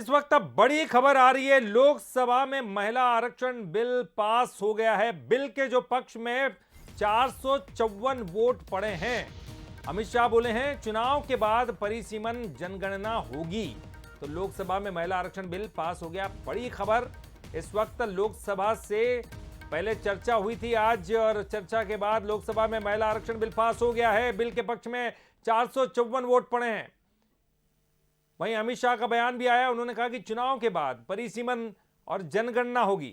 इस वक्त अब बड़ी खबर आ रही है। लोकसभा में महिला आरक्षण बिल पास हो गया है। बिल के जो पक्ष में 454 वोट पड़े हैं। अमित शाह बोले हैं चुनाव के बाद परिसीमन जनगणना होगी। तो लोकसभा में महिला आरक्षण बिल पास हो गया। बड़ी खबर इस वक्त लोकसभा से पहले चर्चा हुई थी आज, और चर्चा के बाद लोकसभा में महिला आरक्षण बिल पास हो गया है। बिल के पक्ष में 454 वोट पड़े हैं। वहीं अमित शाह का बयान भी आया। उन्होंने कहा कि चुनाव के बाद परिसीमन और जनगणना होगी।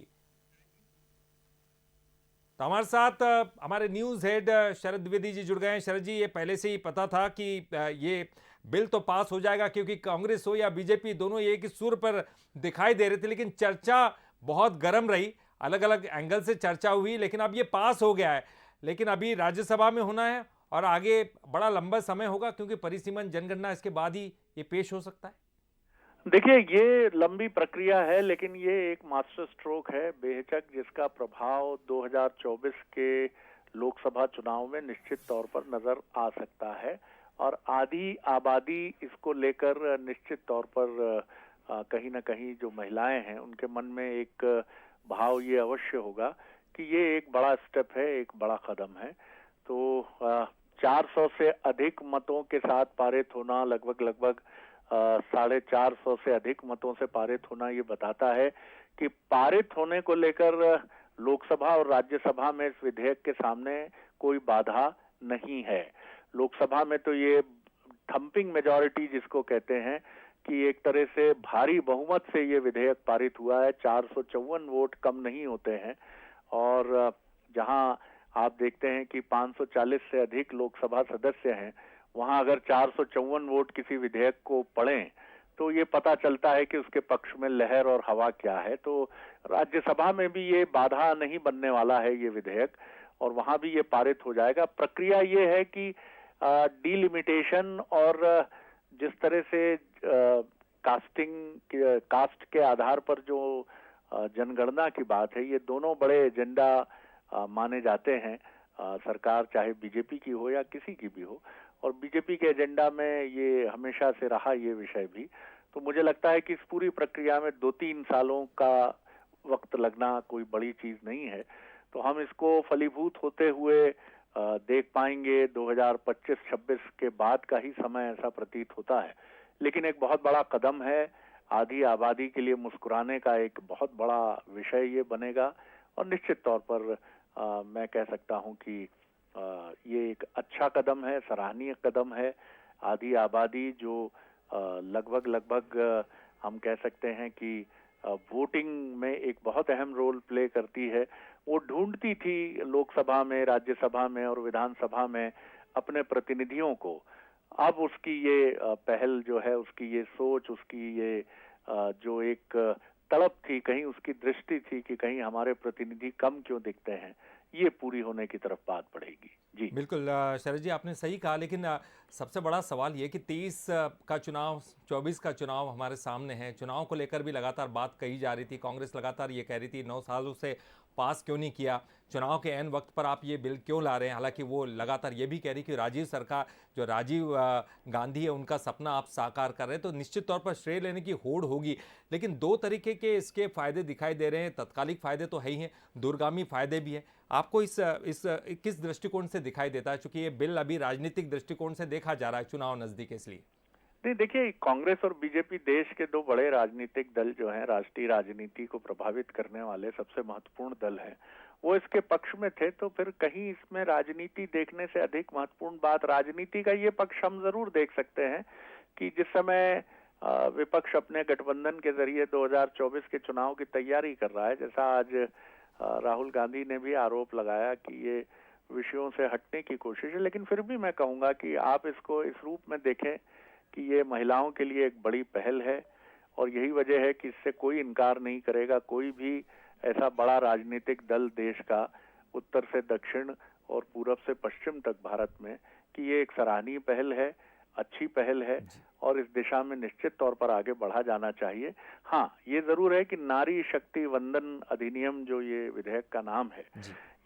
तो हमारे साथ हमारे न्यूज हेड शरद द्विवेदी जी जुड़ गए हैं। शरद जी, ये पहले से ही पता था कि ये बिल तो पास हो जाएगा, क्योंकि कांग्रेस हो या बीजेपी दोनों एक ही सुर पर दिखाई दे रहे थे, लेकिन चर्चा बहुत गर्म रही। अलग अलग एंगल से चर्चा हुई, लेकिन अब ये पास हो गया है। लेकिन अभी राज्यसभा में होना है और आगे बड़ा लंबा समय होगा, क्योंकि परिसीमन जनगणना इसके बाद ही ये पेश हो सकता है। देखिए, ये लंबी प्रक्रिया है, लेकिन ये एक मास्टर स्ट्रोक है बेहिचक, जिसका प्रभाव 2024 के लोकसभा चुनाव में निश्चित तौर पर नजर आ सकता है। और आधी आबादी इसको लेकर निश्चित तौर पर कहीं ना कहीं जो महिलाएं हैं उनके मन में एक भाव ये अवश्य होगा कि ये एक बड़ा स्टेप है, एक बड़ा कदम है। तो 400 से अधिक मतों के साथ पारित होना, लगभग 450 से अधिक मतों से पारित होना, ये बताता है कि पारित होने को लेकर लोकसभा और राज्यसभा में इस विधेयक के सामने कोई बाधा नहीं है। लोकसभा में तो ये थंपिंग मेजॉरिटी जिसको कहते हैं कि एक तरह से भारी बहुमत से ये विधेयक पारित हुआ है। 454 वोट कम नहीं होते हैं। और जहां आप देखते हैं कि 540 से अधिक लोकसभा सदस्य हैं, वहां अगर 454 वोट किसी विधेयक को पड़ें तो ये पता चलता है कि उसके पक्ष में लहर और हवा क्या है। तो राज्यसभा में भी ये बाधा नहीं बनने वाला है ये विधेयक, और वहां भी ये पारित हो जाएगा। प्रक्रिया ये है कि डिलिमिटेशन और जिस तरह से कास्ट के आधार पर जो जनगणना की बात है, ये दोनों बड़े एजेंडा माने जाते हैं। सरकार चाहे बीजेपी की हो या किसी की भी हो, और बीजेपी के एजेंडा में ये हमेशा से रहा ये विषय भी। तो मुझे लगता है कि इस पूरी प्रक्रिया में 2-3 सालों का वक्त लगना कोई बड़ी चीज नहीं है। तो हम इसको फलीभूत होते हुए देख पाएंगे 2025-26 के बाद का ही समय, ऐसा प्रतीत होता है। लेकिन एक बहुत बड़ा कदम है। आधी आबादी के लिए मुस्कुराने का एक बहुत बड़ा विषय ये बनेगा, और निश्चित तौर पर मैं कह सकता हूं कि ये एक अच्छा कदम है, सराहनीय कदम है। आधी आबादी जो लगभग हम कह सकते हैं कि वोटिंग में एक बहुत अहम रोल प्ले करती है, वो ढूंढती थी लोकसभा में, राज्यसभा में और विधानसभा में अपने प्रतिनिधियों को। अब उसकी ये पहल जो है, उसकी ये सोच, उसकी ये जो एक तड़प थी, कहीं उसकी दृष्टि थी कि कहीं हमारे प्रतिनिधि कम क्यों दिखते हैं, ये पूरी होने की तरफ बात बढ़ेगी। जी बिल्कुल शरद जी, आपने सही कहा। लेकिन सबसे बड़ा सवाल ये कि 23 का चुनाव, 24 का चुनाव हमारे सामने है। चुनाव को लेकर भी लगातार बात कही जा रही थी। कांग्रेस लगातार ये कह रही थी 9 सालों से पास क्यों नहीं किया, चुनाव के ऐन वक्त पर आप ये बिल क्यों ला रहे हैं। हालांकि वो लगातार ये भी कह रही कि राजीव सरकार, जो राजीव गांधी है, उनका सपना आप साकार कर रहे हैं। तो निश्चित तौर पर श्रेय लेने की होड़ होगी। लेकिन दो तरीके के इसके फायदे दिखाई दे रहे हैं। तत्कालिक फायदे तो है ही हैं, दूरगामी फायदे भी हैं। आपको इस किस दृष्टिकोण से दिखाई देता है, क्योंकि ये बिल अभी राजनीतिक दृष्टिकोण से देखा जा रहा है, चुनाव नजदीक है इसलिए। नहीं, देखिए, कांग्रेस और बीजेपी देश के दो बड़े राजनीतिक दल जो हैं, राष्ट्रीय राजनीति को प्रभावित करने वाले सबसे महत्वपूर्ण दल हैं, वो इसके पक्ष में थे। तो फिर कहीं इसमें राजनीति देखने से अधिक महत्वपूर्ण बात, राजनीति का ये पक्ष हम जरूर देख सकते हैं कि जिस समय विपक्ष अपने गठबंधन के जरिए 2024 के चुनाव की तैयारी कर रहा है, जैसा आज राहुल गांधी ने भी आरोप लगाया कि ये विषयों से हटने की कोशिश है। लेकिन फिर भी मैं कहूंगा कि आप इसको इस रूप में देखें कि ये महिलाओं के लिए एक बड़ी पहल है, और यही वजह है कि इससे कोई इनकार नहीं करेगा कोई भी ऐसा बड़ा राजनीतिक दल देश का, उत्तर से दक्षिण और पूरब से पश्चिम तक भारत में, कि ये एक सराहनीय पहल है, अच्छी पहल है, और इस दिशा में निश्चित तौर पर आगे बढ़ा जाना चाहिए। हाँ, ये जरूर है कि नारी शक्ति वंदन अधिनियम, जो ये विधेयक का नाम है,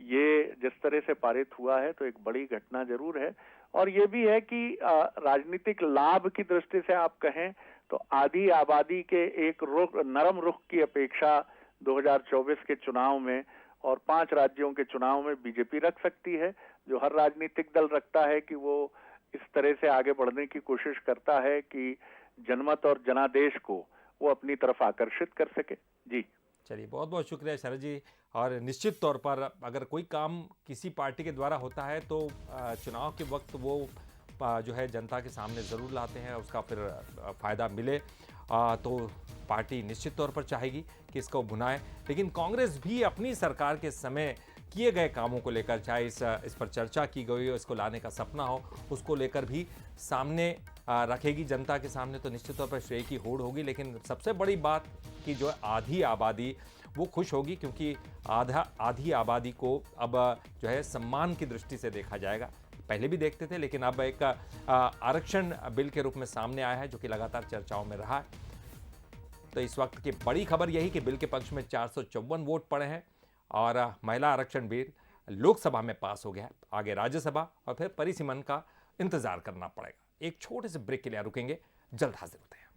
ये जिस तरह से पारित हुआ है तो एक बड़ी घटना जरूर है। और ये भी है कि राजनीतिक लाभ की दृष्टि से आप कहें तो आधी आबादी के एक नरम रुख की अपेक्षा 2024 के चुनाव में और 5 राज्यों के चुनाव में बीजेपी रख सकती है, जो हर राजनीतिक दल रखता है कि वो इस तरह से आगे बढ़ने की कोशिश करता है कि जनमत और जनादेश को वो अपनी तरफ आकर्षित कर सके। जी चलिए, बहुत बहुत शुक्रिया शरद जी। और निश्चित तौर पर अगर कोई काम किसी पार्टी के द्वारा होता है तो चुनाव के वक्त वो जो है जनता के सामने ज़रूर लाते हैं, उसका फिर फ़ायदा मिले तो पार्टी निश्चित तौर पर चाहेगी कि इसको भुनाए। लेकिन कांग्रेस भी अपनी सरकार के समय किए गए कामों को लेकर, चाहे इस पर चर्चा की गई हो, इसको लाने का सपना हो, उसको लेकर भी सामने रखेगी जनता के सामने, तो निश्चित तौर पर श्रेय की होड़ होगी। लेकिन सबसे बड़ी बात कि जो आधी आबादी वो खुश होगी, क्योंकि आधी आबादी को अब जो है सम्मान की दृष्टि से देखा जाएगा। पहले भी देखते थे, लेकिन अब एक आरक्षण बिल के रूप में सामने आया है, जो कि लगातार चर्चाओं में रहा है। तो इस वक्त की बड़ी खबर यही कि बिल के पक्ष में 454 वोट पड़े हैं और महिला आरक्षण बिल लोकसभा में पास हो गया है। आगे राज्यसभा और फिर परिसीमन का इंतजार करना पड़ेगा। एक छोटे से ब्रेक के लिए रुकेंगे, जल्द हाजिर होते हैं।